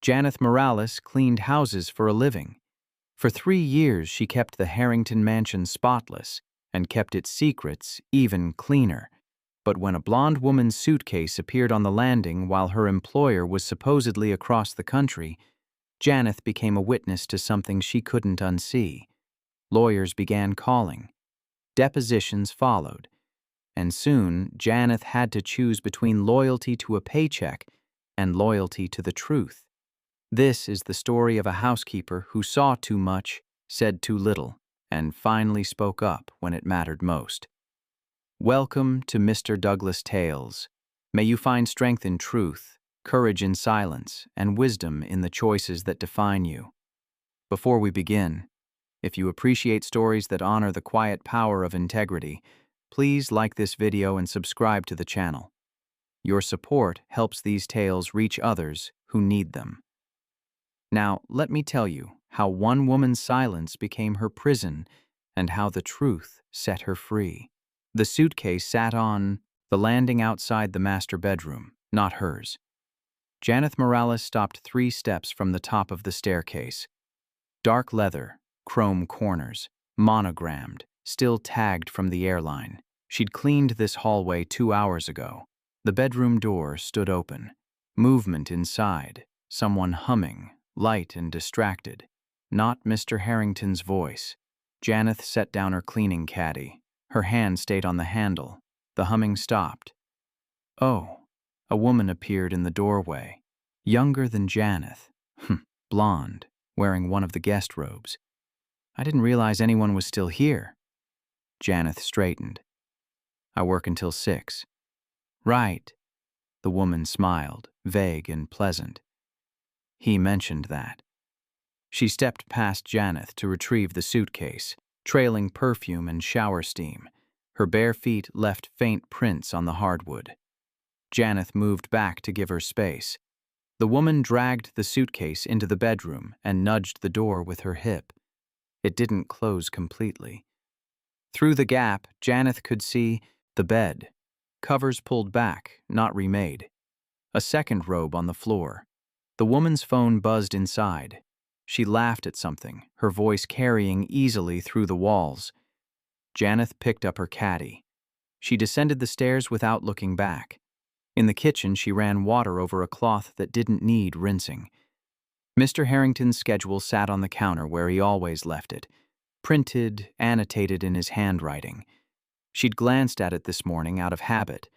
Janeth Morales cleaned houses for a living. For 3 years she kept the Harrington mansion spotless and kept its secrets even cleaner. But when a blonde woman's suitcase appeared on the landing while her employer was supposedly across the country, Janeth became a witness to something she couldn't unsee. Lawyers began calling. Depositions followed. And soon, Janeth had to choose between loyalty to a paycheck and loyalty to the truth. This is the story of a housekeeper who saw too much, said too little, and finally spoke up when it mattered most. Welcome to Mr. Douglas Tales. May you find strength in truth, courage in silence, and wisdom in the choices that define you. Before we begin, if you appreciate stories that honor the quiet power of integrity, please like this video and subscribe to the channel. Your support helps these tales reach others who need them. Now, let me tell you how one woman's silence became her prison and how the truth set her free. The suitcase sat on the landing outside the master bedroom, not hers. Janeth Morales stopped 3 steps from the top of the staircase. Dark leather, chrome corners, monogrammed, still tagged from the airline. She'd cleaned this hallway 2 hours ago. The bedroom door stood open. Movement inside, someone humming, light and distracted. Not Mr. Harrington's voice. Janeth set down her cleaning caddy. Her hand stayed on the handle. The humming stopped. Oh, a woman appeared in the doorway. Younger than Janeth. Blonde, wearing one of the guest robes. I didn't realize anyone was still here. Janeth straightened. I work until 6. Right. The woman smiled, vague and pleasant. He mentioned that. She stepped past Janeth to retrieve the suitcase, trailing perfume and shower steam. Her bare feet left faint prints on the hardwood. Janeth moved back to give her space. The woman dragged the suitcase into the bedroom and nudged the door with her hip. It didn't close completely. Through the gap, Janeth could see the bed. Covers pulled back, not remade. A second robe on the floor. The woman's phone buzzed inside. She laughed at something, her voice carrying easily through the walls. Janeth picked up her caddy. She descended the stairs without looking back. In the kitchen, she ran water over a cloth that didn't need rinsing. Mr. Harrington's schedule sat on the counter where he always left it, printed, annotated in his handwriting. She'd glanced at it this morning out of habit.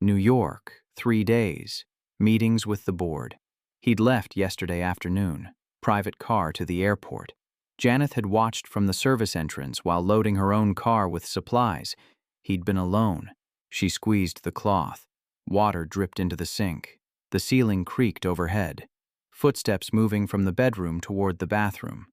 New York, 3 days, meetings with the board. He'd left yesterday afternoon, private car to the airport. Janeth had watched from the service entrance while loading her own car with supplies. He'd been alone. She squeezed the cloth. Water dripped into the sink. The ceiling creaked overhead. Footsteps moving from the bedroom toward the bathroom.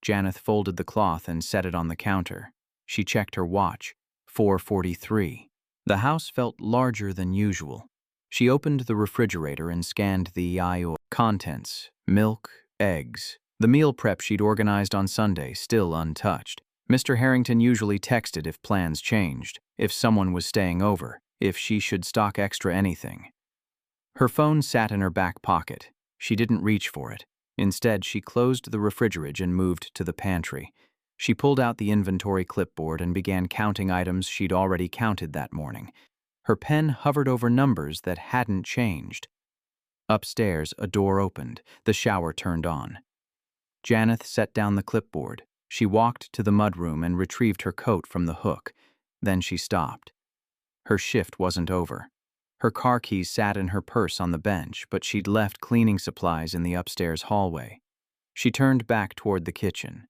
Janeth folded the cloth and set it on the counter. She checked her watch. 4:43. The house felt larger than usual. She opened the refrigerator and scanned the aisle. Contents: milk, eggs. The meal prep she'd organized on Sunday, still untouched. Mr. Harrington usually texted if plans changed, if someone was staying over, if she should stock extra anything. Her phone sat in her back pocket. She didn't reach for it. Instead, she closed the refrigerator and moved to the pantry. She pulled out the inventory clipboard and began counting items she'd already counted that morning. Her pen hovered over numbers that hadn't changed. Upstairs, a door opened. The shower turned on. Janeth set down the clipboard. She walked to the mudroom and retrieved her coat from the hook. Then she stopped. Her shift wasn't over. Her car keys sat in her purse on the bench, but she'd left cleaning supplies in the upstairs hallway. She turned back toward the kitchen.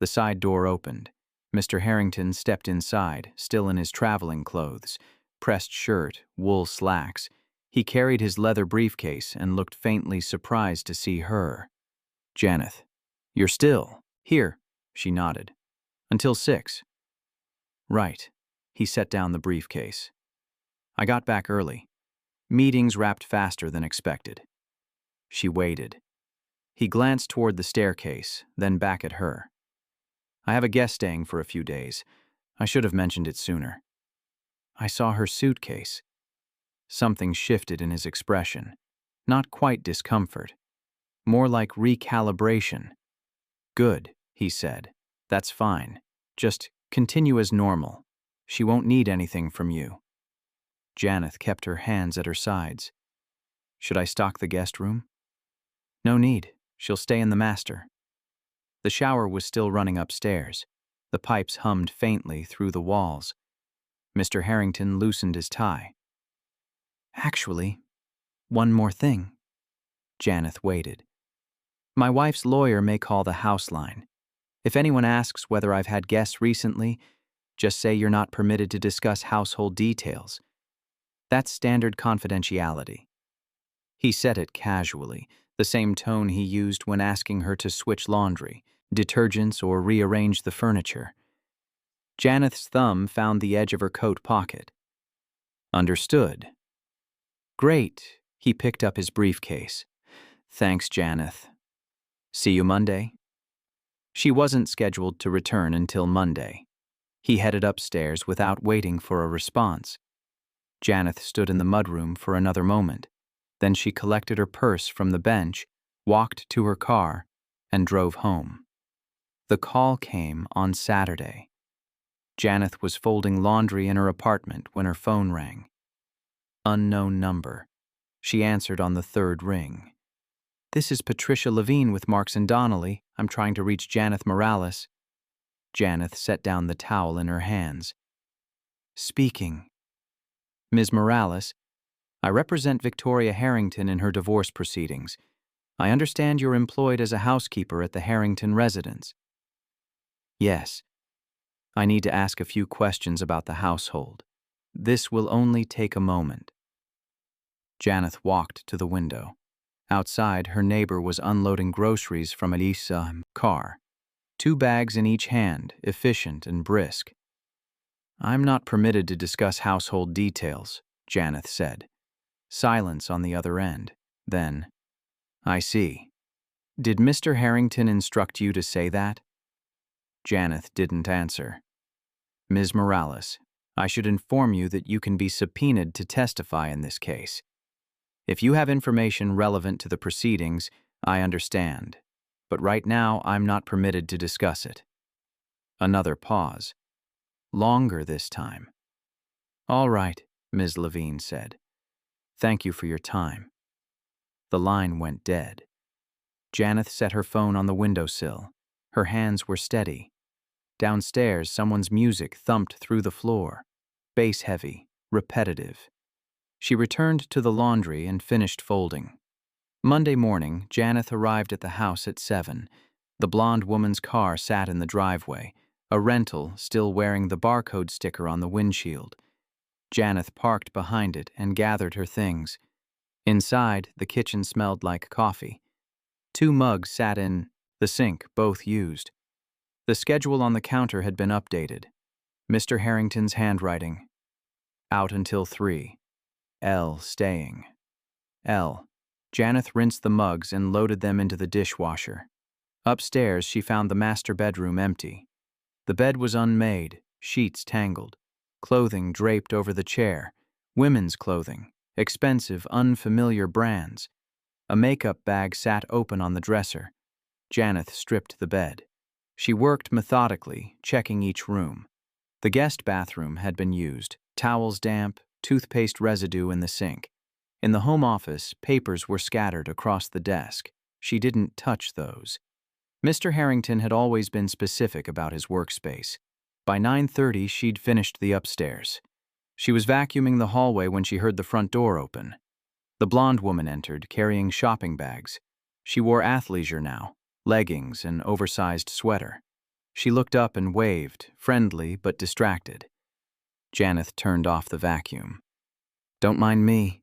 The side door opened. Mr. Harrington stepped inside, still in his traveling clothes, pressed shirt, wool slacks. He carried his leather briefcase and looked faintly surprised to see her. Janeth, you're still here, she nodded. Until 6. Right. He set down the briefcase. I got back early. Meetings wrapped faster than expected. She waited. He glanced toward the staircase, then back at her. I have a guest staying for a few days. I should have mentioned it sooner. I saw her suitcase. Something shifted in his expression. Not quite discomfort. more like recalibration. Good, he said. That's fine. Just continue as normal. She won't need anything from you. Janeth kept her hands at her sides. Should I stock the guest room? No need. She'll stay in the master. The shower was still running upstairs. The pipes hummed faintly through the walls. Mr. Harrington loosened his tie. Actually, one more thing. Janeth waited. My wife's lawyer may call the house line. If anyone asks whether I've had guests recently, just say you're not permitted to discuss household details. That's standard confidentiality. He said it casually, the same tone he used when asking her to switch laundry, detergents, or rearrange the furniture. Janeth's thumb found the edge of her coat pocket. Understood. Great. He picked up his briefcase. Thanks, Janeth. See you Monday? She wasn't scheduled to return until Monday. He headed upstairs without waiting for a response. Janeth stood in the mudroom for another moment. Then she collected her purse from the bench, walked to her car, and drove home. The call came on Saturday. Janeth was folding laundry in her apartment when her phone rang. Unknown number. She answered on the third ring. This is Patricia Levine with Marks and Donnelly. I'm trying to reach Janeth Morales. Janeth set down the towel in her hands. Speaking. Ms. Morales, I represent Victoria Harrington in her divorce proceedings. I understand you're employed as a housekeeper at the Harrington residence. Yes. I need to ask a few questions about the household. This will only take a moment. Janeth walked to the window. Outside, her neighbor was unloading groceries from Elisa's car. 2 bags in each hand, efficient and brisk. I'm not permitted to discuss household details, Janeth said. Silence on the other end. Then, I see. Did Mr. Harrington instruct you to say that? Janeth didn't answer. Ms. Morales, I should inform you that you can be subpoenaed to testify in this case. If you have information relevant to the proceedings, I understand. But right now, I'm not permitted to discuss it. Another pause. Longer this time. All right, Ms. Levine said. Thank you for your time. The line went dead. Janeth set her phone on the windowsill. Her hands were steady. Downstairs, someone's music thumped through the floor. Bass-heavy, repetitive. She returned to the laundry and finished folding. Monday morning, Janeth arrived at the house at 7. The blonde woman's car sat in the driveway, a rental still wearing the barcode sticker on the windshield. Janeth parked behind it and gathered her things. Inside, the kitchen smelled like coffee. 2 mugs sat in the sink, both used. The schedule on the counter had been updated. Mr. Harrington's handwriting. Out until 3. L staying. L. Janeth rinsed the mugs and loaded them into the dishwasher. Upstairs, she found the master bedroom empty. The bed was unmade, sheets tangled, clothing draped over the chair, women's clothing, expensive, unfamiliar brands. A makeup bag sat open on the dresser. Janeth stripped the bed. She worked methodically, checking each room. The guest bathroom had been used, towels damp, toothpaste residue in the sink. In the home office, papers were scattered across the desk. She didn't touch those. Mr. Harrington had always been specific about his workspace. By 9:30, she'd finished the upstairs. She was vacuuming the hallway when she heard the front door open. The blonde woman entered, carrying shopping bags. She wore athleisure now, leggings, and oversized sweater. She looked up and waved, friendly but distracted. Janeth turned off the vacuum. Don't mind me,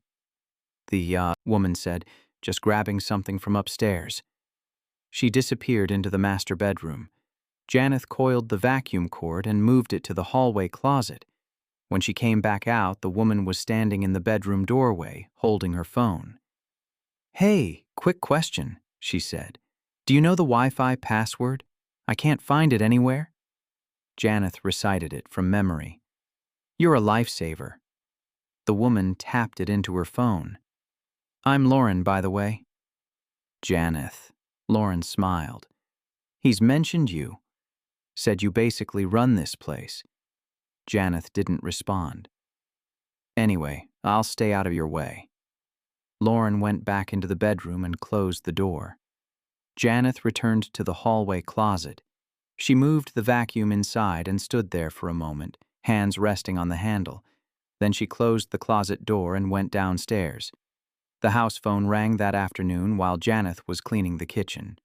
the woman said, just grabbing something from upstairs. She disappeared into the master bedroom. Janeth coiled the vacuum cord and moved it to the hallway closet. When she came back out, the woman was standing in the bedroom doorway, holding her phone. Hey, quick question, she said. Do you know the Wi-Fi password? I can't find it anywhere. Janeth recited it from memory. You're a lifesaver. The woman tapped it into her phone. I'm Lauren, by the way. Janeth. Lauren smiled. He's mentioned you. Said you basically run this place. Janeth didn't respond. Anyway, I'll stay out of your way. Lauren went back into the bedroom and closed the door. Janeth returned to the hallway closet. She moved the vacuum inside and stood there for a moment, hands resting on the handle. Then she closed the closet door and went downstairs. The house phone rang that afternoon while Janeth was cleaning the kitchen.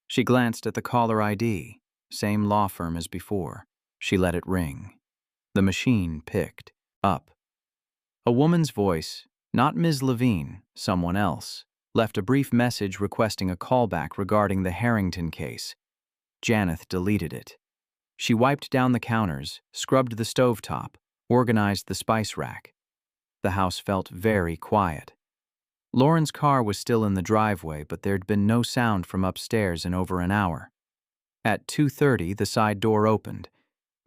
She glanced at the caller ID, same law firm as before. She let it ring. The machine picked up. A woman's voice, not Ms. Levine, someone else, left a brief message requesting a callback regarding the Harrington case. Janeth deleted it. She wiped down the counters, scrubbed the stovetop, organized the spice rack. The house felt very quiet. Lauren's car was still in the driveway, but there'd been no sound from upstairs in over an hour. At 2:30, the side door opened.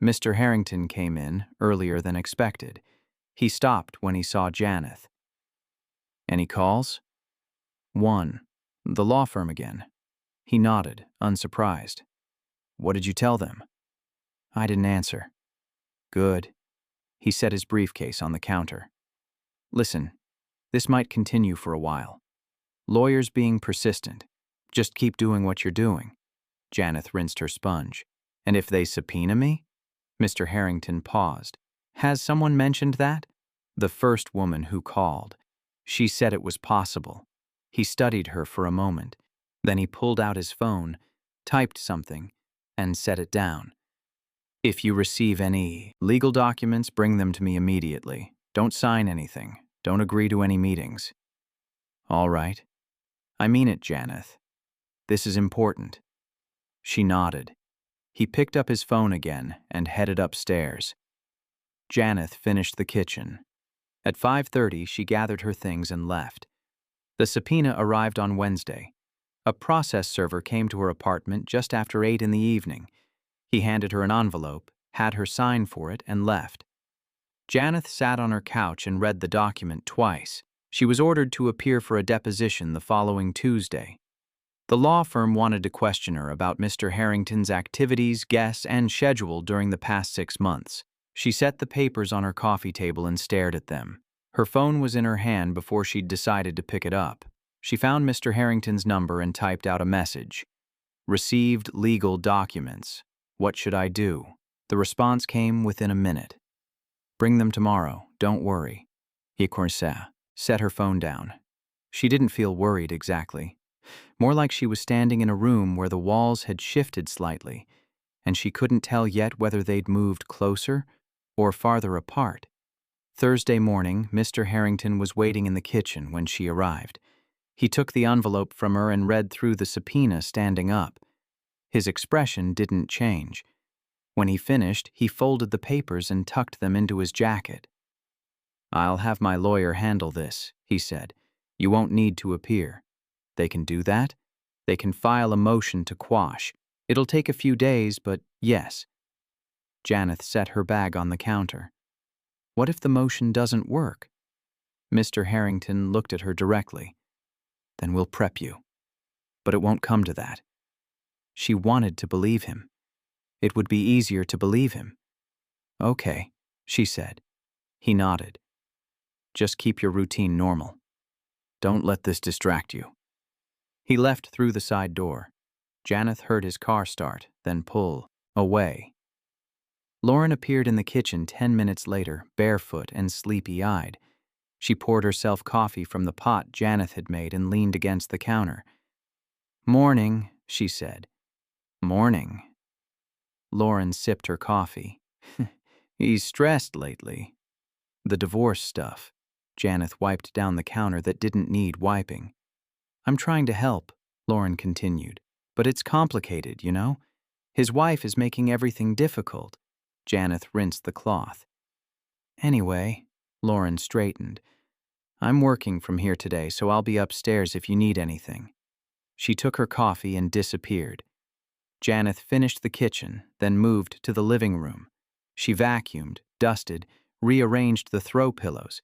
Mr. Harrington came in, earlier than expected. He stopped when he saw Janeth. Any calls? One. The law firm again. He nodded, unsurprised. What did you tell them? I didn't answer. Good. He set his briefcase on the counter. Listen, this might continue for a while. Lawyers being persistent. Just keep doing what you're doing. Janeth rinsed her sponge. And if they subpoena me? Mr. Harrington paused. Has someone mentioned that? The first woman who called. She said it was possible. He studied her for a moment. Then he pulled out his phone, typed something, and set it down. If you receive any legal documents, bring them to me immediately. Don't sign anything. Don't agree to any meetings. All right. I mean it, Janeth. This is important. She nodded. He picked up his phone again and headed upstairs. Janeth finished the kitchen. At 5:30, she gathered her things and left. The subpoena arrived on Wednesday. A process server came to her apartment just after 8 in the evening. He handed her an envelope, had her sign for it, and left. Janeth sat on her couch and read the document twice. She was ordered to appear for a deposition the following Tuesday. The law firm wanted to question her about Mr. Harrington's activities, guests, and schedule during the past 6 months. She set the papers on her coffee table and stared at them. Her phone was in her hand before she'd decided to pick it up. She found Mr. Harrington's number and typed out a message. Received legal documents. What should I do? The response came within a minute. Bring them tomorrow, don't worry. Set her phone down. She didn't feel worried exactly. More like she was standing in a room where the walls had shifted slightly, and she couldn't tell yet whether they'd moved closer or farther apart. Thursday morning, Mr. Harrington was waiting in the kitchen when she arrived. He took the envelope from her and read through the subpoena standing up. His expression didn't change. When he finished, he folded the papers and tucked them into his jacket. I'll have my lawyer handle this, he said. You won't need to appear. They can do that? They can file a motion to quash. It'll take a few days, but yes. Janeth set her bag on the counter. What if the motion doesn't work? Mr. Harrington looked at her directly. Then we'll prep you. But it won't come to that. She wanted to believe him. It would be easier to believe him. Okay, she said. He nodded. Just keep your routine normal. Don't let this distract you. He left through the side door. Janeth heard his car start, then pull away. Lauren appeared in the kitchen 10 minutes later, barefoot and sleepy-eyed. She poured herself coffee from the pot Janeth had made and leaned against the counter. Morning, she said. Morning. Lauren sipped her coffee. He's stressed lately. The divorce stuff. Janeth wiped down the counter that didn't need wiping. I'm trying to help, Lauren continued. But it's complicated, you know? His wife is making everything difficult. Janeth rinsed the cloth. Anyway, Lauren straightened. I'm working from here today, so I'll be upstairs if you need anything. She took her coffee and disappeared. Janeth finished the kitchen, then moved to the living room. She vacuumed, dusted, rearranged the throw pillows.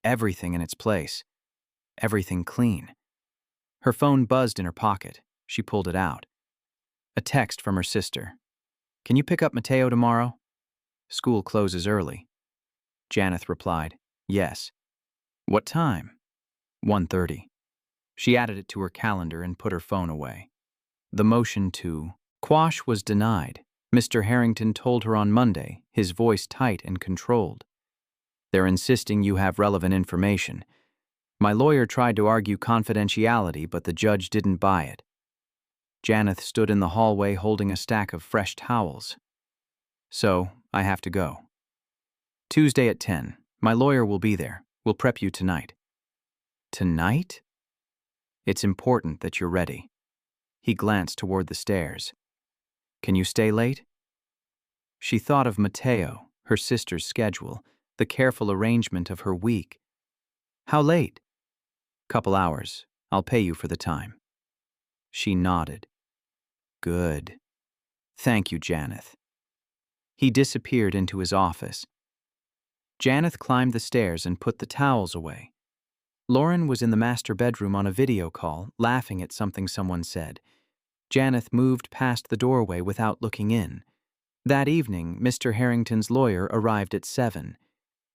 Everything in its place. Everything clean. Her phone buzzed in her pocket. She pulled it out. A text from her sister. "Can you pick up Mateo tomorrow? School closes early." Janeth replied, "Yes." "What time?" 1:30. She added it to her calendar and put her phone away. The motion to quash was denied. Mr. Harrington told her on Monday, his voice tight and controlled. "They're insisting you have relevant information. My lawyer tried to argue confidentiality, but the judge didn't buy it." Janeth stood in the hallway holding a stack of fresh towels. "So, I have to go." "Tuesday at 10. My lawyer will be there. We'll prep you tonight." "Tonight?" "It's important that you're ready." He glanced toward the stairs. "Can you stay late?" She thought of Mateo, her sister's schedule, the careful arrangement of her week. "How late?" "Couple hours. I'll pay you for the time." She nodded. "Good. Thank you, Janeth." He disappeared into his office. Janeth climbed the stairs and put the towels away. Lauren was in the master bedroom on a video call, laughing at something someone said. Janeth moved past the doorway without looking in. That evening, Mr. Harrington's lawyer arrived at 7.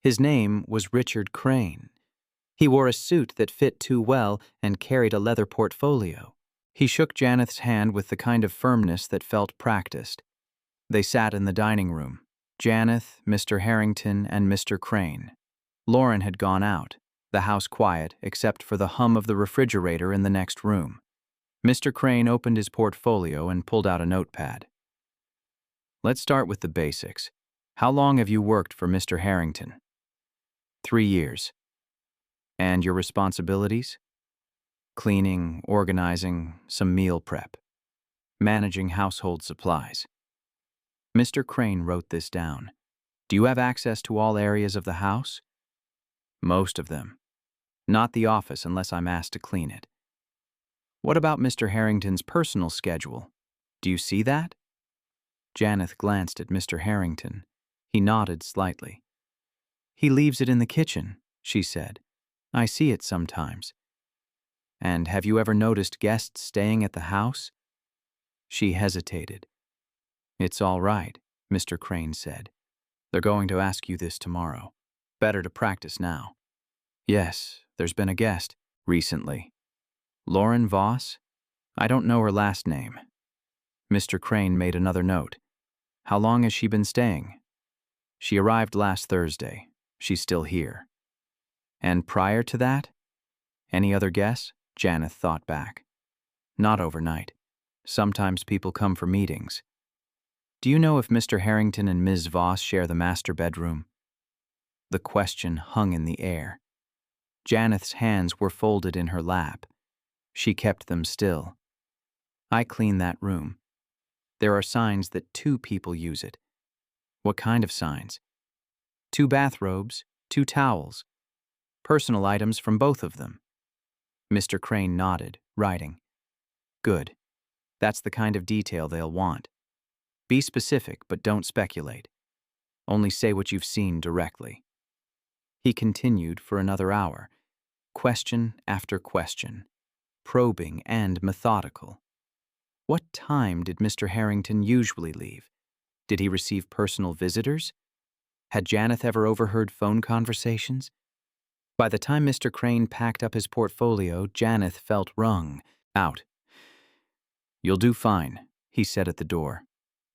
His name was Richard Crane. He wore a suit that fit too well and carried a leather portfolio. He shook Janeth's hand with the kind of firmness that felt practiced. They sat in the dining room. Janeth, Mr. Harrington, and Mr. Crane. Lauren had gone out, the house quiet except for the hum of the refrigerator in the next room. Mr. Crane opened his portfolio and pulled out a notepad. "Let's start with the basics. How long have you worked for Mr. Harrington?" 3 years. "And your responsibilities?" "Cleaning, organizing, some meal prep. Managing household supplies." Mr. Crane wrote this down. "Do you have access to all areas of the house?" "Most of them. Not the office unless I'm asked to clean it." "What about Mr. Harrington's personal schedule? Do you see that?" Janeth glanced at Mr. Harrington. He nodded slightly. "He leaves it in the kitchen," she said. "I see it sometimes." "And have you ever noticed guests staying at the house?" She hesitated. "It's all right," Mr. Crane said. "They're going to ask you this tomorrow. Better to practice now." "Yes, there's been a guest recently." "Lauren Voss? I don't know her last name." Mr. Crane made another note. "How long has she been staying?" "She arrived last Thursday. She's still here." "And prior to that?" "Any other guess?" Janeth thought back. "Not overnight. Sometimes people come for meetings." "Do you know if Mr. Harrington and Ms. Voss share the master bedroom?" The question hung in the air. Janeth's hands were folded in her lap. She kept them still. "I clean that room. There are signs that 2 people use it." "What kind of signs?" 2 bathrobes, 2 towels. Personal items from both of them." Mr. Crane nodded, writing. "Good. That's the kind of detail they'll want. Be specific, but don't speculate. Only say what you've seen directly." He continued for another hour, question after question, probing and methodical. What time did Mr. Harrington usually leave? Did he receive personal visitors? Had Janeth ever overheard phone conversations? By the time Mr. Crane packed up his portfolio, Janeth felt wrung out. "You'll do fine," he said at the door.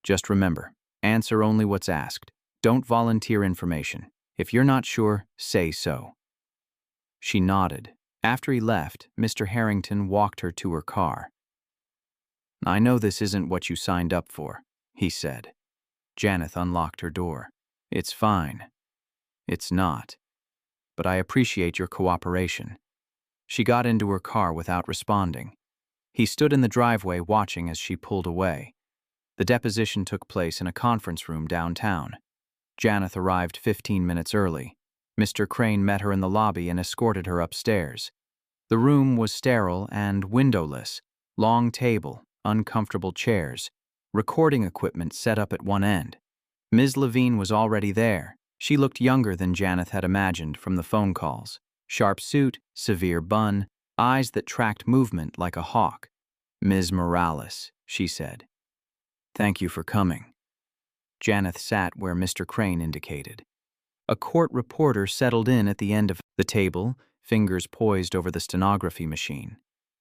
"Just remember, answer only what's asked. Don't volunteer information. If you're not sure, say so." She nodded. After he left, Mr. Harrington walked her to her car. "I know this isn't what you signed up for," he said. Janeth unlocked her door. "It's fine." "It's not. But I appreciate your cooperation." She got into her car without responding. He stood in the driveway watching as she pulled away. The deposition took place in a conference room downtown. Janeth arrived 15 minutes early. Mr. Crane met her in the lobby and escorted her upstairs. The room was sterile and windowless. Long table, uncomfortable chairs, recording equipment set up at one end. Ms. Levine was already there. She looked younger than Janeth had imagined from the phone calls. Sharp suit, severe bun, eyes that tracked movement like a hawk. "Ms. Morales," she said. "Thank you for coming." Janeth sat where Mr. Crane indicated. A court reporter settled in at the end of the table, fingers poised over the stenography machine.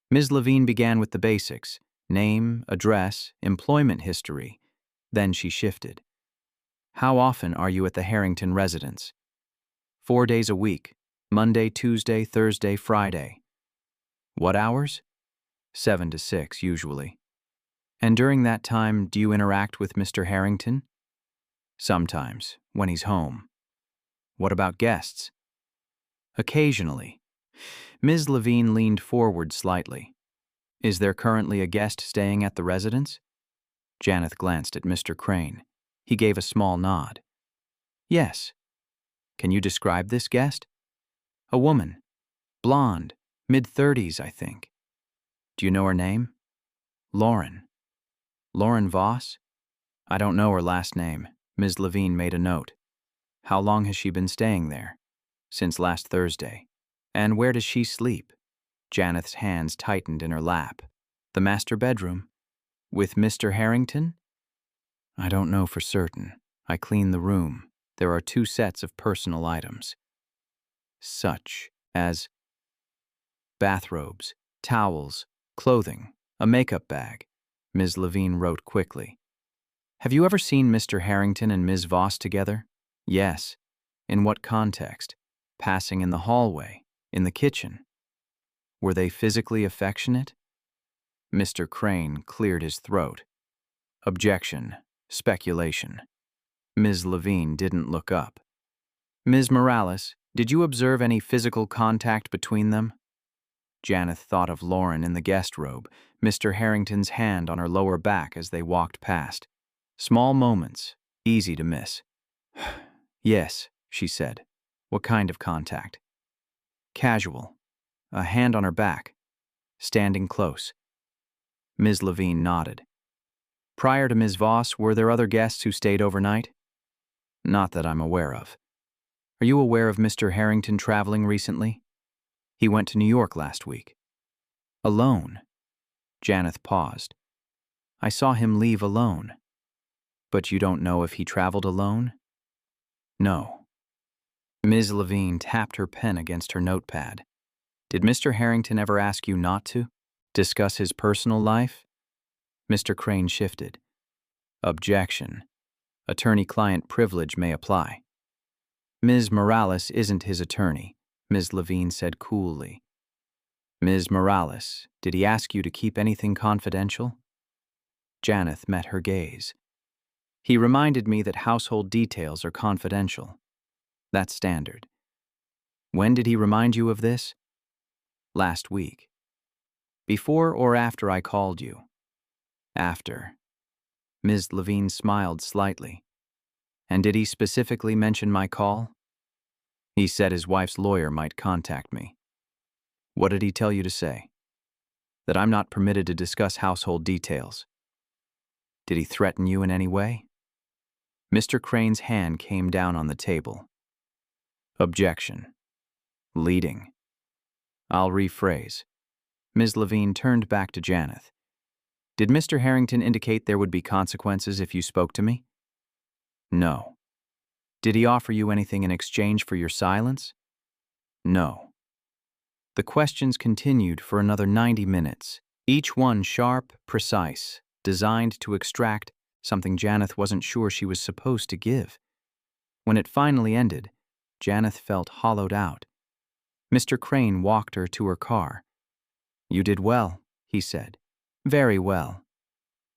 Ms. Levine began with the basics: name, address, employment history. Then she shifted. "How often are you at the Harrington residence?" 4 days a week, Monday, Tuesday, Thursday, Friday." "What hours?" 7 to 6, usually." "And during that time, do you interact with Mr. Harrington?" "Sometimes, when he's home." "What about guests?" "Occasionally." Ms. Levine leaned forward slightly. "Is there currently a guest staying at the residence?" Janeth glanced at Mr. Crane. He gave a small nod. "Yes." "Can you describe this guest?" "A woman. Blonde. Mid-30s, I think." "Do you know her name?" "Lauren." "Lauren Voss?" "I don't know her last name." Ms. Levine made a note. "How long has she been staying there?" "Since last Thursday." "And where does she sleep?" Janeth's hands tightened in her lap. "The master bedroom." "With Mr. Harrington?" "I don't know for certain. I clean the room. There are 2 sets of personal items." "Such as?" "Bathrobes, towels, clothing, a makeup bag." Ms. Levine wrote quickly. "Have you ever seen Mr. Harrington and Ms. Voss together?" "Yes." "In what context?" "Passing in the hallway, in the kitchen." "Were they physically affectionate?" Mr. Crane cleared his throat. "Objection. Speculation." Ms. Levine didn't look up. "Ms. Morales, did you observe any physical contact between them?" Janeth thought of Lauren in the guest robe, Mr. Harrington's hand on her lower back as they walked past. Small moments, easy to miss. "Yes," she said. "What kind of contact?" "Casual. A hand on her back. Standing close." Ms. Levine nodded. "Prior to Ms. Voss, were there other guests who stayed overnight?" "Not that I'm aware of." "Are you aware of Mr. Harrington traveling recently?" "He went to New York last week." "Alone?" Janeth paused. "I saw him leave alone." "But you don't know if he traveled alone?" "No." Ms. Levine tapped her pen against her notepad. "Did Mr. Harrington ever ask you not to? Discuss his personal life?" Mr. Crane shifted. "Objection. Attorney-client privilege may apply." "Ms. Morales isn't his attorney," Ms. Levine said coolly. "Ms. Morales, did he ask you to keep anything confidential?" Janeth met her gaze. "He reminded me that household details are confidential. That's standard." "When did he remind you of this?" "Last week." "Before or after I called you?" "After." Ms. Levine smiled slightly. "And did he specifically mention my call?" "He said his wife's lawyer might contact me." "What did he tell you to say?" "That I'm not permitted to discuss household details." "Did he threaten you in any way?" Mr. Crane's hand came down on the table. "Objection. Leading." "I'll rephrase." Ms. Levine turned back to Janeth. "Did Mr. Harrington indicate there would be consequences if you spoke to me?" "No." "Did he offer you anything in exchange for your silence?" "No." The questions continued for another 90 minutes, each one sharp, precise, designed to extract something Janeth wasn't sure she was supposed to give. When it finally ended, Janeth felt hollowed out. Mr. Crane walked her to her car. "You did well," he said. "Very well."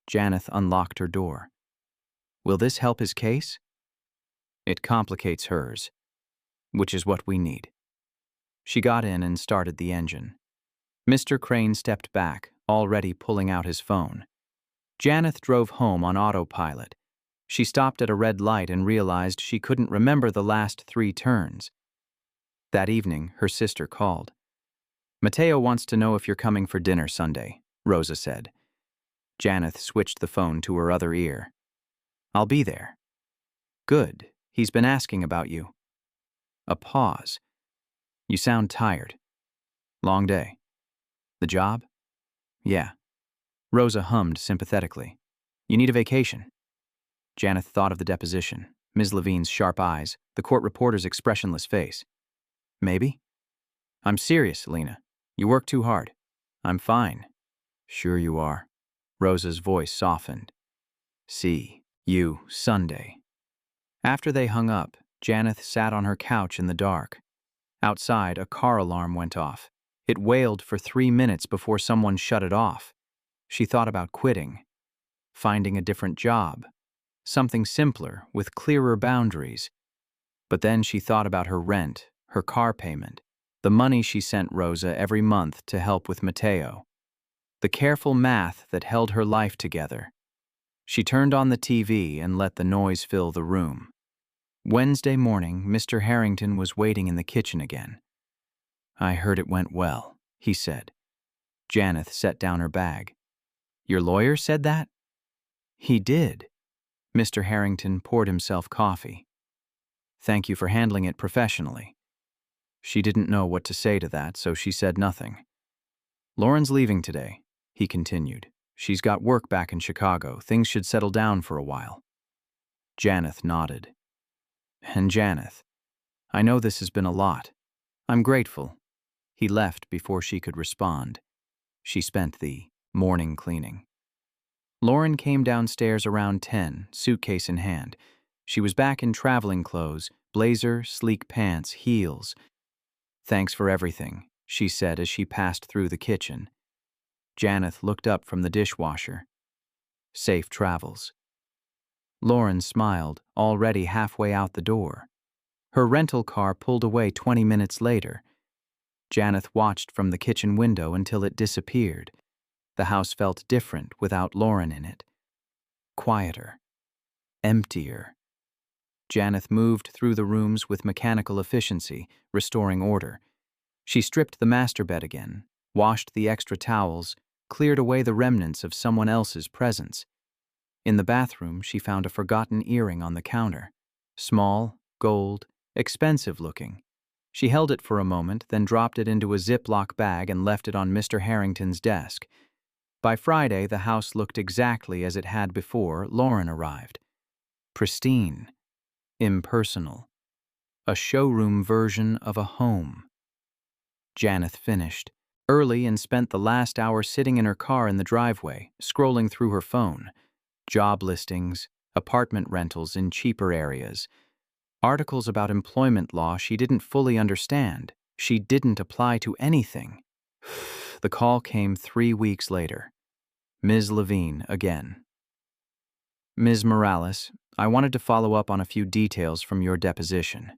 Janeth unlocked her door. "Will this help his case?" "It complicates hers, which is what we need." She got in and started the engine. Mr. Crane stepped back, already pulling out his phone. Janeth drove home on autopilot. She stopped at a red light and realized she couldn't remember the last 3 turns. That evening, her sister called. "Mateo wants to know if you're coming for dinner Sunday," Rosa said. Janeth switched the phone to her other ear. "I'll be there." "Good. He's been asking about you." A pause. "You sound tired." "Long day." The job? Yeah. Rosa hummed sympathetically. You need a vacation. Janeth thought of the deposition, Ms. Levine's sharp eyes, the court reporter's expressionless face. Maybe? I'm serious, Lena. You work too hard. I'm fine. Sure you are. Rosa's voice softened. See you Sunday. After they hung up, Janeth sat on her couch in the dark. Outside, a car alarm went off. It wailed for 3 minutes before someone shut it off. She thought about quitting, finding a different job, something simpler with clearer boundaries. But then she thought about her rent, her car payment, the money she sent Rosa every month to help with Mateo, the careful math that held her life together. She turned on the TV and let the noise fill the room. Wednesday morning, Mr. Harrington was waiting in the kitchen again. I heard it went well, he said. Janeth set down her bag. Your lawyer said that? He did. Mr. Harrington poured himself coffee. Thank you for handling it professionally. She didn't know what to say to that, so she said nothing. Lauren's leaving today, he continued. She's got work back in Chicago. Things should settle down for a while. Janeth nodded. And Janeth, I know this has been a lot. I'm grateful. He left before she could respond. She spent the morning cleaning. Lauren came downstairs around 10, suitcase in hand. She was back in traveling clothes, blazer, sleek pants, heels. Thanks for everything, she said as she passed through the kitchen. Janeth looked up from the dishwasher. Safe travels. Lauren smiled, already halfway out the door. Her rental car pulled away 20 minutes later. Janeth watched from the kitchen window until it disappeared. The house felt different without Lauren in it. Quieter. Emptier. Janeth moved through the rooms with mechanical efficiency, restoring order. She stripped the master bed again, washed the extra towels, cleared away the remnants of someone else's presence. In the bathroom, she found a forgotten earring on the counter. Small, gold, expensive looking. She held it for a moment, then dropped it into a Ziploc bag and left it on Mr. Harrington's desk. By Friday, the house looked exactly as it had before Lauren arrived. Pristine. Impersonal. A showroom version of a home. Janeth finished early and spent the last hour sitting in her car in the driveway, scrolling through her phone. Job listings, apartment rentals in cheaper areas, articles about employment law she didn't fully understand. She didn't apply to anything. The call came 3 weeks later. Ms. Levine again. Ms. Morales, I wanted to follow up on a few details from your deposition.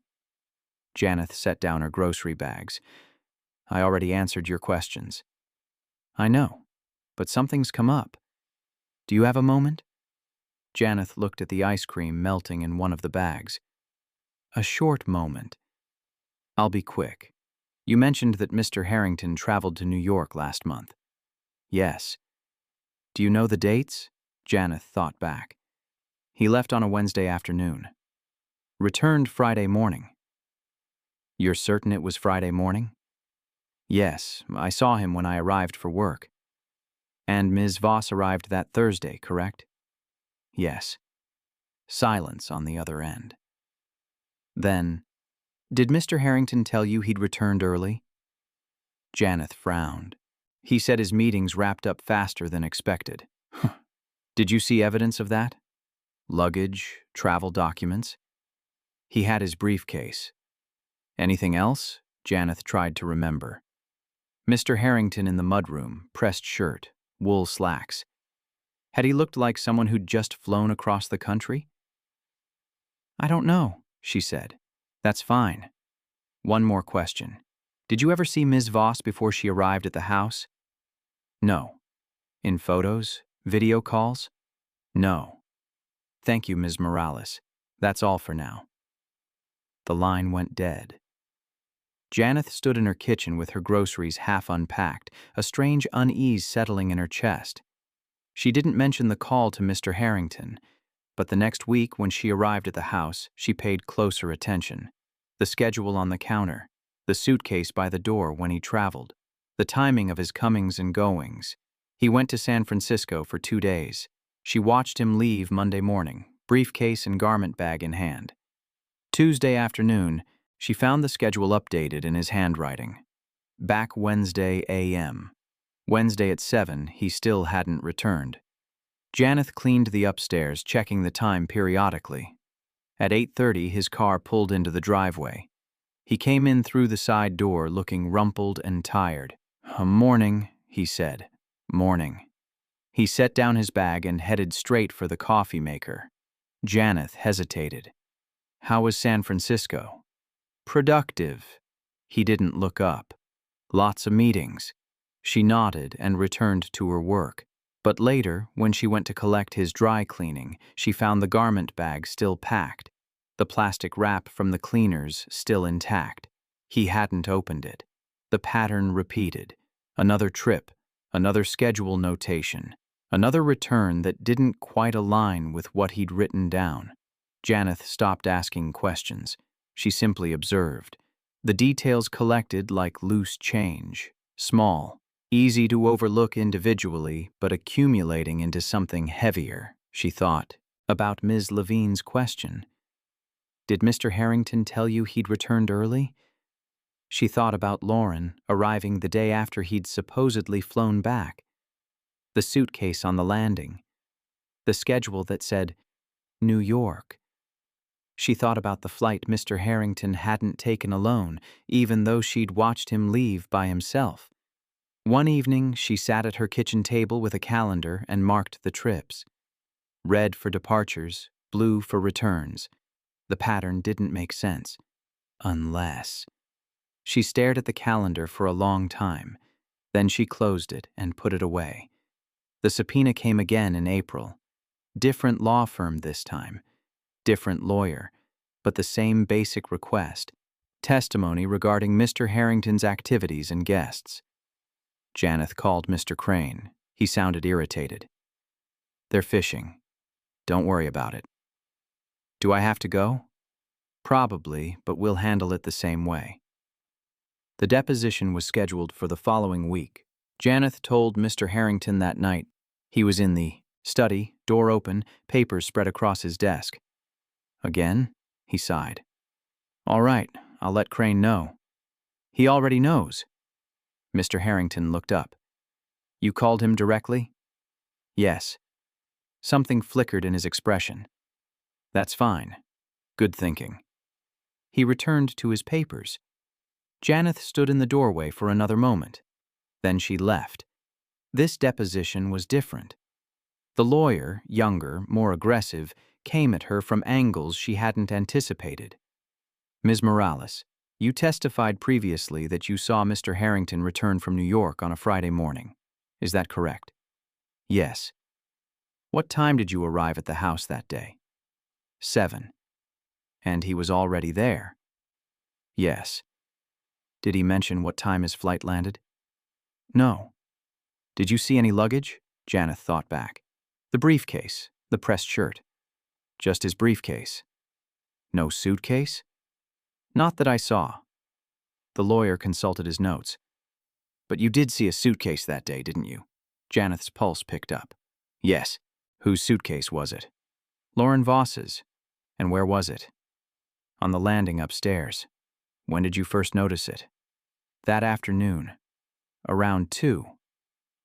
Janeth set down her grocery bags. I already answered your questions. I know, but something's come up. Do you have a moment? Janeth looked at the ice cream melting in one of the bags. A short moment. I'll be quick. You mentioned that Mr. Harrington traveled to New York last month. Yes. Do you know the dates? Janeth thought back. He left on a Wednesday afternoon. Returned Friday morning. You're certain it was Friday morning? Yes, I saw him when I arrived for work. And Ms. Voss arrived that Thursday, correct? Yes. Silence on the other end. Then, did Mr. Harrington tell you he'd returned early? Janeth frowned. He said his meetings wrapped up faster than expected. Did you see evidence of that? Luggage, travel documents? He had his briefcase. Anything else? Janeth tried to remember. Mr. Harrington in the mudroom, pressed shirt, wool slacks. Had he looked like someone who'd just flown across the country? I don't know, she said. That's fine. One more question. Did you ever see Ms. Voss before she arrived at the house? No. In photos? Video calls? No. Thank you, Ms. Morales. That's all for now. The line went dead. Janeth stood in her kitchen with her groceries half unpacked, a strange unease settling in her chest. She didn't mention the call to Mr. Harrington, but the next week when she arrived at the house, she paid closer attention. The schedule on the counter, the suitcase by the door when he traveled. the timing of his comings and goings. He went to San Francisco for 2 days. She watched him leave Monday morning, briefcase and garment bag in hand. Tuesday afternoon, she found the schedule updated in his handwriting. Back Wednesday a.m. Wednesday at 7, he still hadn't returned. Janeth cleaned the upstairs, checking the time periodically. At 8:30, his car pulled into the driveway. He came in through the side door looking rumpled and tired. "Morning," he said. "Morning." He set down his bag and headed straight for the coffee maker. Janeth hesitated. How was San Francisco? Productive. He didn't look up. Lots of meetings. She nodded and returned to her work. But later, when she went to collect his dry cleaning, she found the garment bag still packed, the plastic wrap from the cleaners still intact. He hadn't opened it. The pattern repeated. Another trip, another schedule notation, another return that didn't quite align with what he'd written down. Janeth stopped asking questions. She simply observed. The details collected like loose change, small, easy to overlook individually, but accumulating into something heavier, she thought, about Ms. Levine's question. Did Mr. Harrington tell you he'd returned early? She thought about Lauren arriving the day after he'd supposedly flown back. The suitcase on the landing. The schedule that said, New York. She thought about the flight Mr. Harrington hadn't taken alone, even though she'd watched him leave by himself. One evening, she sat at her kitchen table with a calendar and marked the trips. Red for departures, blue for returns. The pattern didn't make sense. Unless. She stared at the calendar for a long time. Then she closed it and put it away. The subpoena came again in April. Different law firm this time. Different lawyer, but the same basic request. Testimony regarding Mr. Harrington's activities and guests. Janeth called Mr. Crane. He sounded irritated. They're fishing. Don't worry about it. Do I have to go? Probably, but we'll handle it the same way. The deposition was scheduled for the following week. Janeth told Mr. Harrington that night. He was in the study, door open, papers spread across his desk. Again? He sighed. All right, I'll let Crane know. He already knows. Mr. Harrington looked up. You called him directly? Yes. Something flickered in his expression. That's fine. Good thinking. He returned to his papers. Janeth stood in the doorway for another moment. Then she left. This deposition was different. The lawyer, younger, more aggressive, came at her from angles she hadn't anticipated. Ms. Morales, you testified previously that you saw Mr. Harrington return from New York on a Friday morning. Is that correct? Yes. What time did you arrive at the house that day? 7. And he was already there? Yes. Did he mention what time his flight landed? No. Did you see any luggage? Janeth thought back. The briefcase, the pressed shirt. Just his briefcase. No suitcase? Not that I saw. The lawyer consulted his notes. But you did see a suitcase that day, didn't you? Janeth's pulse picked up. Yes. Whose suitcase was it? Lauren Voss's. And where was it? On the landing upstairs. When did you first notice it? That afternoon. Around 2.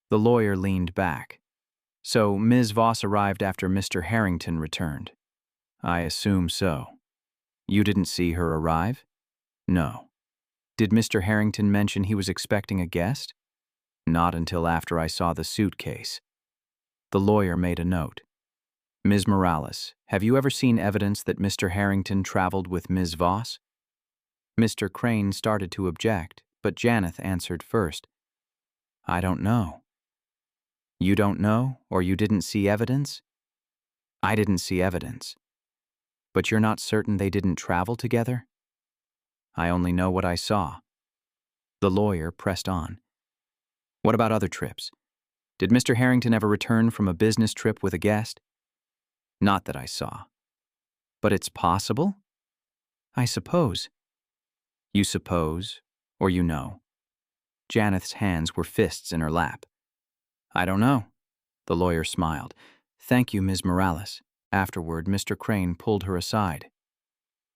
The lawyer leaned back. So Ms. Voss arrived after Mr. Harrington returned. I assume so. You didn't see her arrive? No. Did Mr. Harrington mention he was expecting a guest? Not until after I saw the suitcase. The lawyer made a note. Ms. Morales, have you ever seen evidence that Mr. Harrington traveled with Ms. Voss? Mr. Crane started to object, but Janeth answered first. I don't know. You don't know, or you didn't see evidence? I didn't see evidence. But you're not certain they didn't travel together? I only know what I saw. The lawyer pressed on. What about other trips? Did Mr. Harrington ever return from a business trip with a guest? Not that I saw. But it's possible? I suppose. You suppose, or you know. Janeth's hands were fists in her lap. I don't know. The lawyer smiled. Thank you, Ms. Morales. Afterward, Mr. Crane pulled her aside.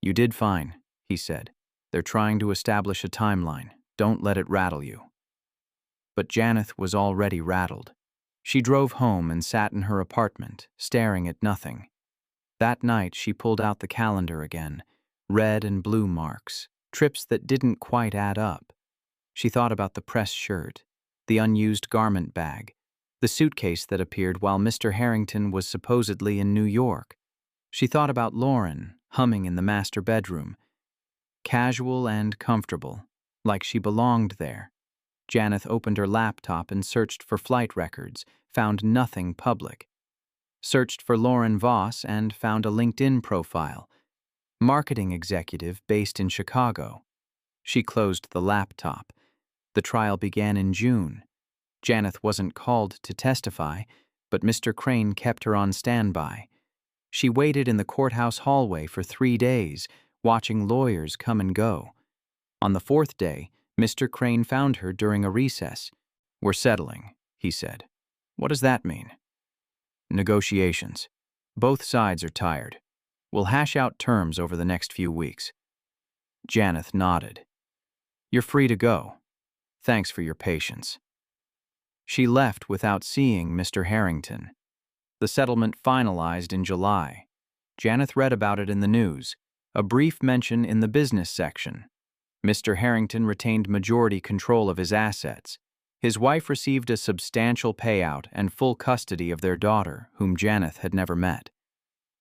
You did fine, he said. They're trying to establish a timeline. Don't let it rattle you. But Janeth was already rattled. She drove home and sat in her apartment, staring at nothing. That night, she pulled out the calendar again. Red and blue marks, trips that didn't quite add up. She thought about the press shirt, the unused garment bag, the suitcase that appeared while Mr. Harrington was supposedly in New York. She thought about Lauren, humming in the master bedroom. Casual and comfortable, like she belonged there. Janeth opened her laptop and searched for flight records, found nothing public. Searched for Lauren Voss and found a LinkedIn profile. Marketing executive based in Chicago. She closed the laptop. The trial began in June. Janeth wasn't called to testify, but Mr. Crane kept her on standby. She waited in the courthouse hallway for 3 days, watching lawyers come and go. On the 4th day, Mr. Crane found her during a recess. We're settling, he said. What does that mean? Negotiations. Both sides are tired. We'll hash out terms over the next few weeks. Janeth nodded. You're free to go. Thanks for your patience. She left without seeing Mr. Harrington. The settlement finalized in July. Janeth read about it in the news, a brief mention in the business section. Mr. Harrington retained majority control of his assets. His wife received a substantial payout and full custody of their daughter, whom Janeth had never met.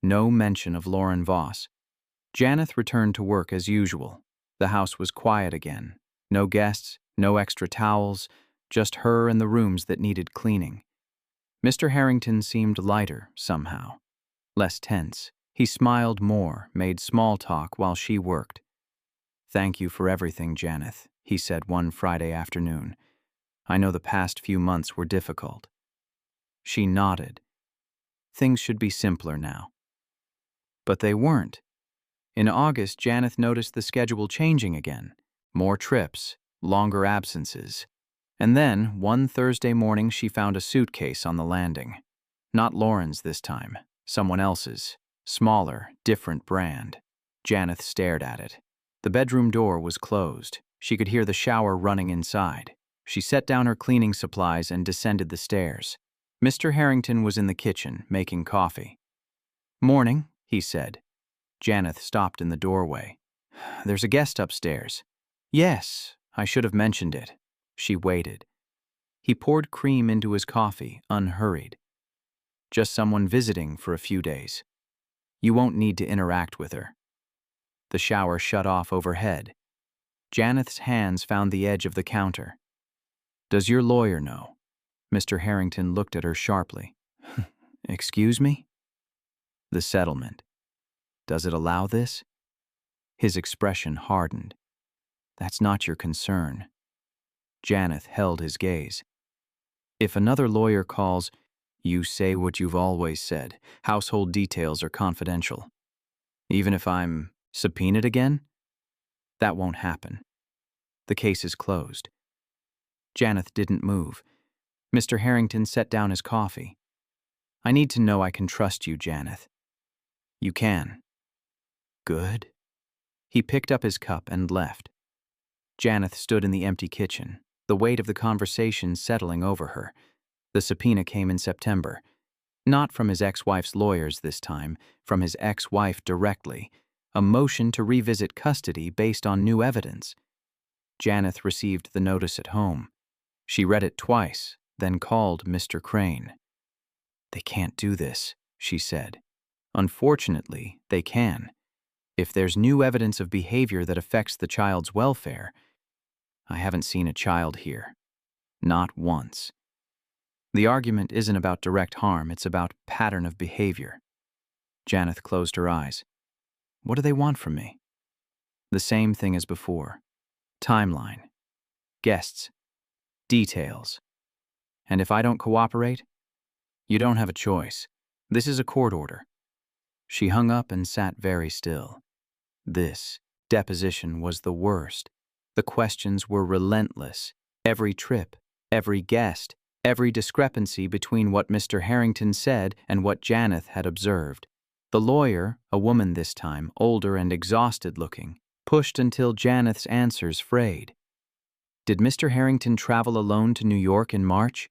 No mention of Lauren Voss. Janeth returned to work as usual. The house was quiet again. No guests, no extra towels, just her and the rooms that needed cleaning. Mr. Harrington seemed lighter, somehow. Less tense. He smiled more, made small talk while she worked. Thank you for everything, Janeth, he said one Friday afternoon. I know the past few months were difficult. She nodded. Things should be simpler now. But they weren't. In August, Janeth noticed the schedule changing again. More trips, longer absences. And then, one Thursday morning, she found a suitcase on the landing. Not Lauren's this time, someone else's. Smaller, different brand. Janeth stared at it. The bedroom door was closed. She could hear the shower running inside. She set down her cleaning supplies and descended the stairs. Mr. Harrington was in the kitchen, making coffee. Morning, he said. Janeth stopped in the doorway. There's a guest upstairs. Yes, I should have mentioned it. She waited. He poured cream into his coffee, unhurried. Just someone visiting for a few days. You won't need to interact with her. The shower shut off overhead. Janeth's hands found the edge of the counter. Does your lawyer know? Mr. Harrington looked at her sharply. Excuse me? The settlement. Does it allow this? His expression hardened. That's not your concern. Janeth held his gaze. If another lawyer calls, you say what you've always said. Household details are confidential. Even if I'm subpoenaed again? That won't happen. The case is closed. Janeth didn't move. Mr. Harrington set down his coffee. I need to know I can trust you, Janeth. You can. Good. He picked up his cup and left. Janeth stood in the empty kitchen, the weight of the conversation settling over her. The subpoena came in September. Not from his ex-wife's lawyers this time, from his ex-wife directly. A motion to revisit custody based on new evidence. Janeth received the notice at home. She read it twice, then called Mr. Crane. They can't do this, she said. Unfortunately, they can. If there's new evidence of behavior that affects the child's welfare, I haven't seen a child here. Not once. The argument isn't about direct harm, it's about pattern of behavior. Janeth closed her eyes. What do they want from me? The same thing as before. Timeline. Guests. Details. And if I don't cooperate? You don't have a choice. This is a court order. She hung up and sat very still. This deposition was the worst. The questions were relentless. Every trip, every guest, every discrepancy between what Mr. Harrington said and what Janeth had observed. The lawyer, a woman this time, older and exhausted looking, pushed until Janeth's answers frayed. Did Mr. Harrington travel alone to New York in March?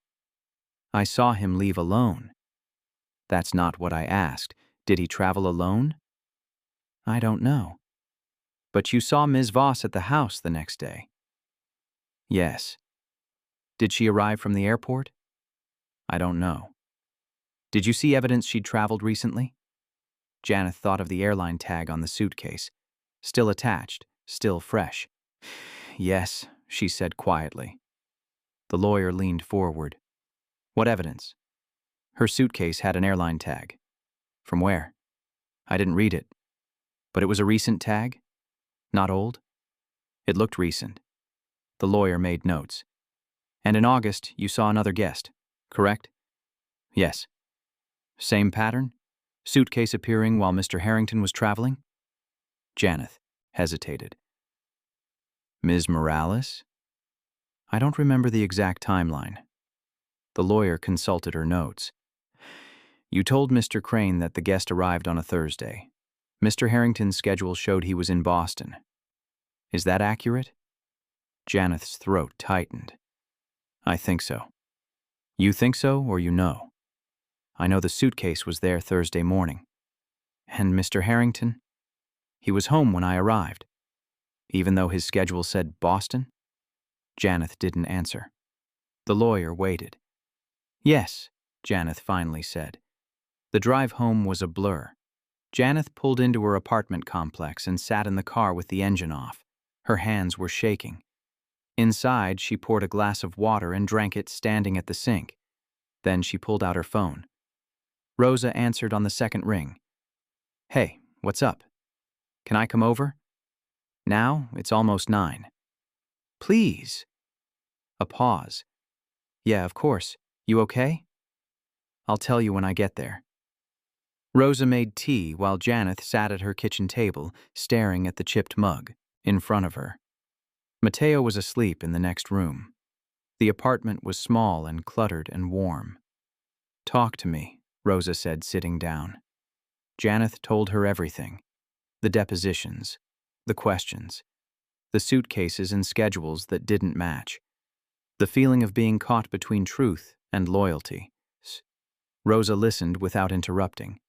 I saw him leave alone. That's not what I asked. Did he travel alone? I don't know. But you saw Ms. Voss at the house the next day. Yes. Did she arrive from the airport? I don't know. Did you see evidence she'd traveled recently? Janeth thought of the airline tag on the suitcase. Still attached, still fresh. Yes, she said quietly. The lawyer leaned forward. What evidence? Her suitcase had an airline tag. From where? I didn't read it. But it was a recent tag? Not old? It looked recent. The lawyer made notes. And in August, you saw another guest, correct? Yes. Same pattern? Suitcase appearing while Mr. Harrington was traveling? Janeth hesitated. Ms. Morales? I don't remember the exact timeline. The lawyer consulted her notes. You told Mr. Crane that the guest arrived on a Thursday. Mr. Harrington's schedule showed he was in Boston. Is that accurate? Janeth's throat tightened. I think so. You think so, or you know? I know the suitcase was there Thursday morning. And Mr. Harrington? He was home when I arrived. Even though his schedule said Boston? Janeth didn't answer. The lawyer waited. Yes, Janeth finally said. The drive home was a blur. Janeth pulled into her apartment complex and sat in the car with the engine off. Her hands were shaking. Inside, she poured a glass of water and drank it standing at the sink. Then she pulled out her phone. Rosa answered on the second ring. Hey, what's up? Can I come over? Now it's almost 9. Please. A pause. Yeah, of course. You okay? I'll tell you when I get there. Rosa made tea while Janeth sat at her kitchen table, staring at the chipped mug in front of her. Mateo was asleep in the next room. The apartment was small and cluttered and warm. Talk to me, Rosa said, sitting down. Janeth told her everything. The depositions, the questions, the suitcases and schedules that didn't match, the feeling of being caught between truth and loyalty. Rosa listened without interrupting.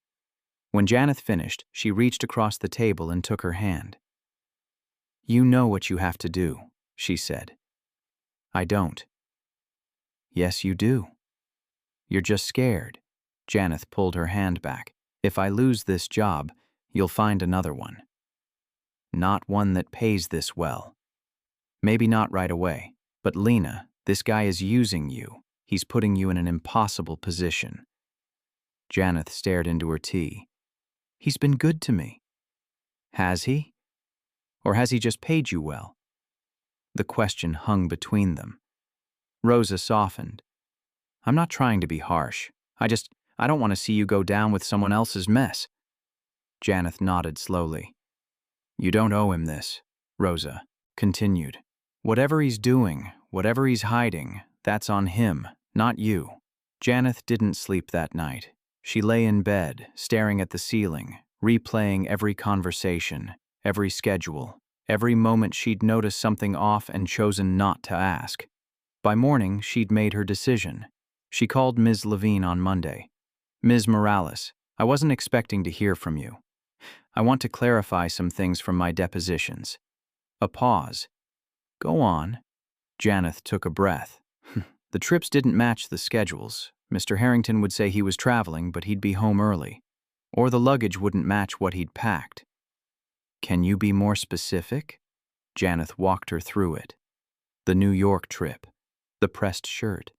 When Janeth finished, she reached across the table and took her hand. You know what you have to do, she said. I don't. Yes, you do. You're just scared. Janeth pulled her hand back. If I lose this job, you'll find another one. Not one that pays this well. Maybe not right away, but Lena, this guy is using you. He's putting you in an impossible position. Janeth stared into her tea. He's been good to me. Has he? Or has he just paid you well? The question hung between them. Rosa softened. I'm not trying to be harsh. I don't want to see you go down with someone else's mess. Janeth nodded slowly. You don't owe him this, Rosa continued. Whatever he's doing, whatever he's hiding, that's on him, not you. Janeth didn't sleep that night. She lay in bed, staring at the ceiling, replaying every conversation, every schedule, every moment she'd noticed something off and chosen not to ask. By morning, she'd made her decision. She called Ms. Levine on Monday. Ms. Morales, I wasn't expecting to hear from you. I want to clarify some things from my depositions. A pause. Go on. Janeth took a breath. The trips didn't match the schedules. Mr. Harrington would say he was traveling, but he'd be home early. Or the luggage wouldn't match what he'd packed. Can you be more specific? Janeth walked her through it. The New York trip, the pressed shirt,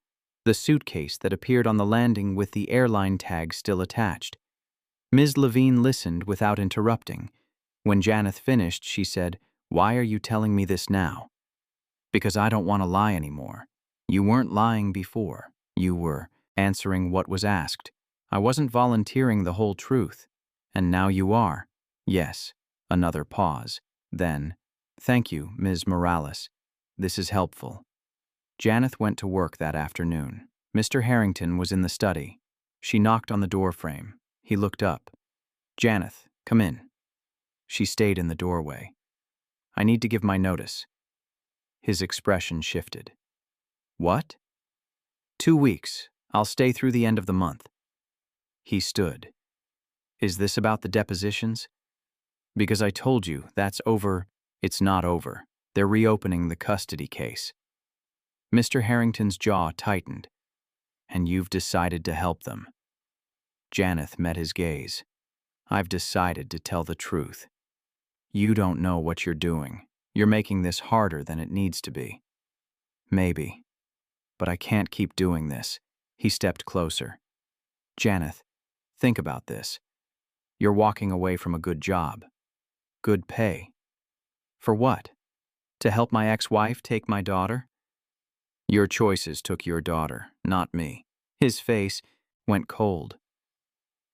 the suitcase that appeared on the landing with the airline tag still attached. Ms. Levine listened without interrupting. When Janeth finished, she said, Why are you telling me this now? Because I don't want to lie anymore. You weren't lying before. You were answering what was asked. I wasn't volunteering the whole truth. And now you are. Yes. Another pause. Then, thank you, Ms. Morales. This is helpful. Janeth went to work that afternoon. Mr. Harrington was in the study. She knocked on the door frame. He looked up. "Janeth, come in." She stayed in the doorway. "I need to give my notice." His expression shifted. "What?" "2 weeks. I'll stay through the end of the month." He stood. "Is this about the depositions?" "Because I told you, that's over." "It's not over. They're reopening the custody case." Mr. Harrington's jaw tightened. "And you've decided to help them." Janeth met his gaze. "I've decided to tell the truth. You don't know what you're doing. You're making this harder than it needs to be." "Maybe. But I can't keep doing this." He stepped closer. "Janeth, think about this. You're walking away from a good job. Good pay. For what? To help my ex-wife take my daughter?" "Your choices took your daughter, not me." His face went cold.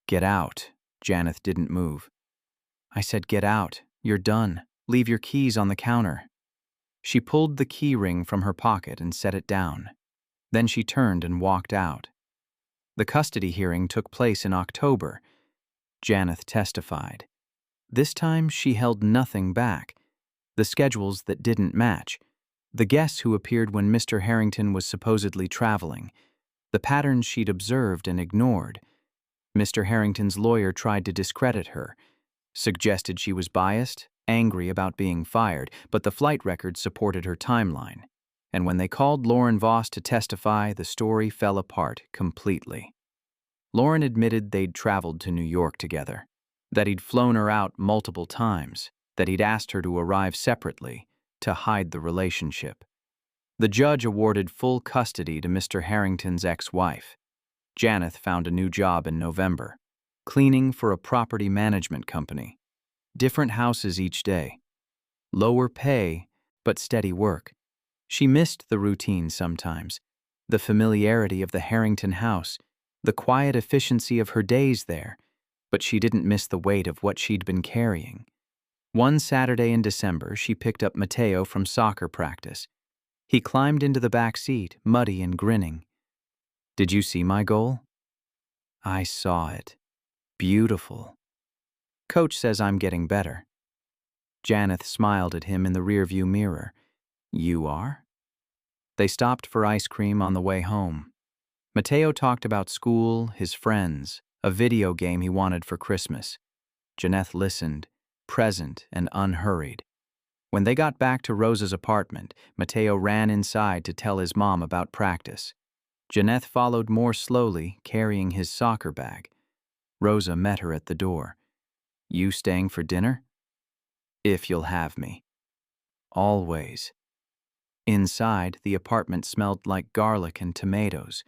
"Get out." Janeth didn't move. "I said get out. You're done. Leave your keys on the counter." She pulled the key ring from her pocket and set it down. Then she turned and walked out. The custody hearing took place in October. Janeth testified. This time she held nothing back. The schedules that didn't match, the guests who appeared when Mr. Harrington was supposedly traveling, the patterns she'd observed and ignored. Mr. Harrington's lawyer tried to discredit her, suggested she was biased, angry about being fired, but the flight record supported her timeline. And when they called Lauren Voss to testify, the story fell apart completely. Lauren admitted they'd traveled to New York together, that he'd flown her out multiple times, that he'd asked her to arrive separately to hide the relationship. The judge awarded full custody to Mr. Harrington's ex-wife. Janeth found a new job in November, cleaning for a property management company. Different houses each day. Lower pay, but steady work. She missed the routine sometimes, the familiarity of the Harrington house, the quiet efficiency of her days there, but she didn't miss the weight of what she'd been carrying. One Saturday in December, she picked up Mateo from soccer practice. He climbed into the back seat, muddy and grinning. "Did you see my goal?" "I saw it. Beautiful. Coach says I'm getting better." Janeth smiled at him in the rearview mirror. "You are?" They stopped for ice cream on the way home. Mateo talked about school, his friends, a video game he wanted for Christmas. Janeth listened, present and unhurried. When they got back to Rosa's apartment, Mateo ran inside to tell his mom about practice. Janeth followed more slowly, carrying his soccer bag. Rosa met her at the door. "You staying for dinner?" "If you'll have me." "Always." Inside, the apartment smelled like garlic and tomatoes.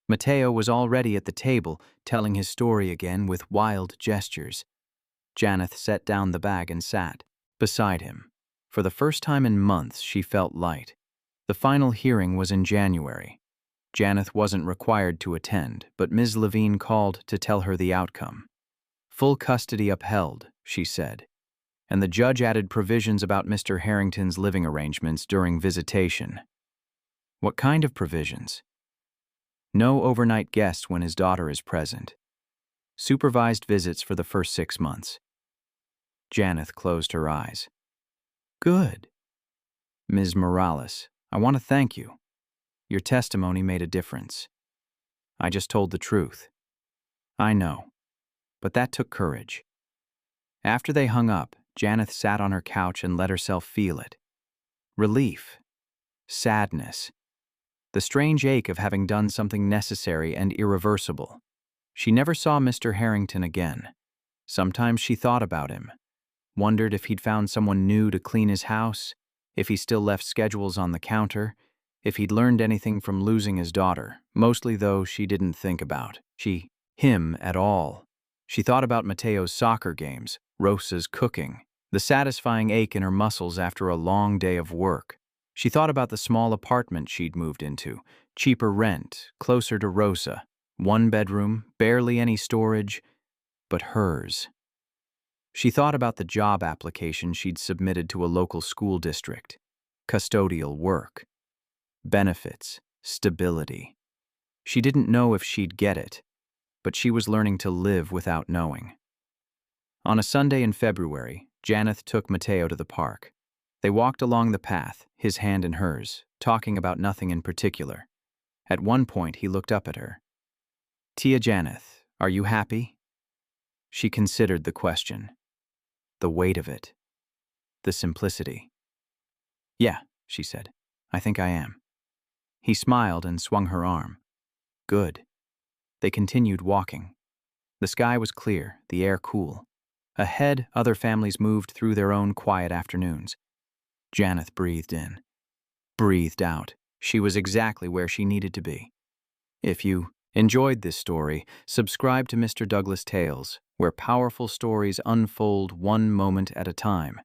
Mateo was already at the table, telling his story again with wild gestures. Janeth set down the bag and sat beside him. For the first time in months, she felt light. The final hearing was in January. Janeth wasn't required to attend, but Ms. Levine called to tell her the outcome. Full custody upheld, she said, and the judge added provisions about Mr. Harrington's living arrangements during visitation. What kind of provisions? No overnight guests when his daughter is present. Supervised visits for the first 6 months. Janeth closed her eyes. "Good. Ms. Morales, I want to thank you. Your testimony made a difference. I just told the truth." "I know, but that took courage." After they hung up, Janeth sat on her couch and let herself feel it. Relief. Sadness. The strange ache of having done something necessary and irreversible. She never saw Mr. Harrington again. Sometimes she thought about him. Wondered if he'd found someone new to clean his house, if he still left schedules on the counter, if he'd learned anything from losing his daughter, mostly though she didn't think about him at all. She thought about Mateo's soccer games, Rosa's cooking, the satisfying ache in her muscles after a long day of work. She thought about the small apartment she'd moved into, cheaper rent, closer to Rosa, 1 bedroom, barely any storage, but hers. She thought about the job application she'd submitted to a local school district, custodial work. benefits, stability. She didn't know if she'd get it, but she was learning to live without knowing. On a Sunday in February, Janeth took Mateo to the park. They walked along the path, his hand in hers, talking about nothing in particular. At one point, he looked up at her. "Tia Janeth, are you happy?" She considered the question. The weight of it. The simplicity. "Yeah," she said. "I think I am." He smiled and swung her arm. "Good." They continued walking. The sky was clear, the air cool. Ahead, other families moved through their own quiet afternoons. Janeth breathed in. Breathed out. She was exactly where she needed to be. If you enjoyed this story, subscribe to Mr. Douglas Tales, where powerful stories unfold one moment at a time.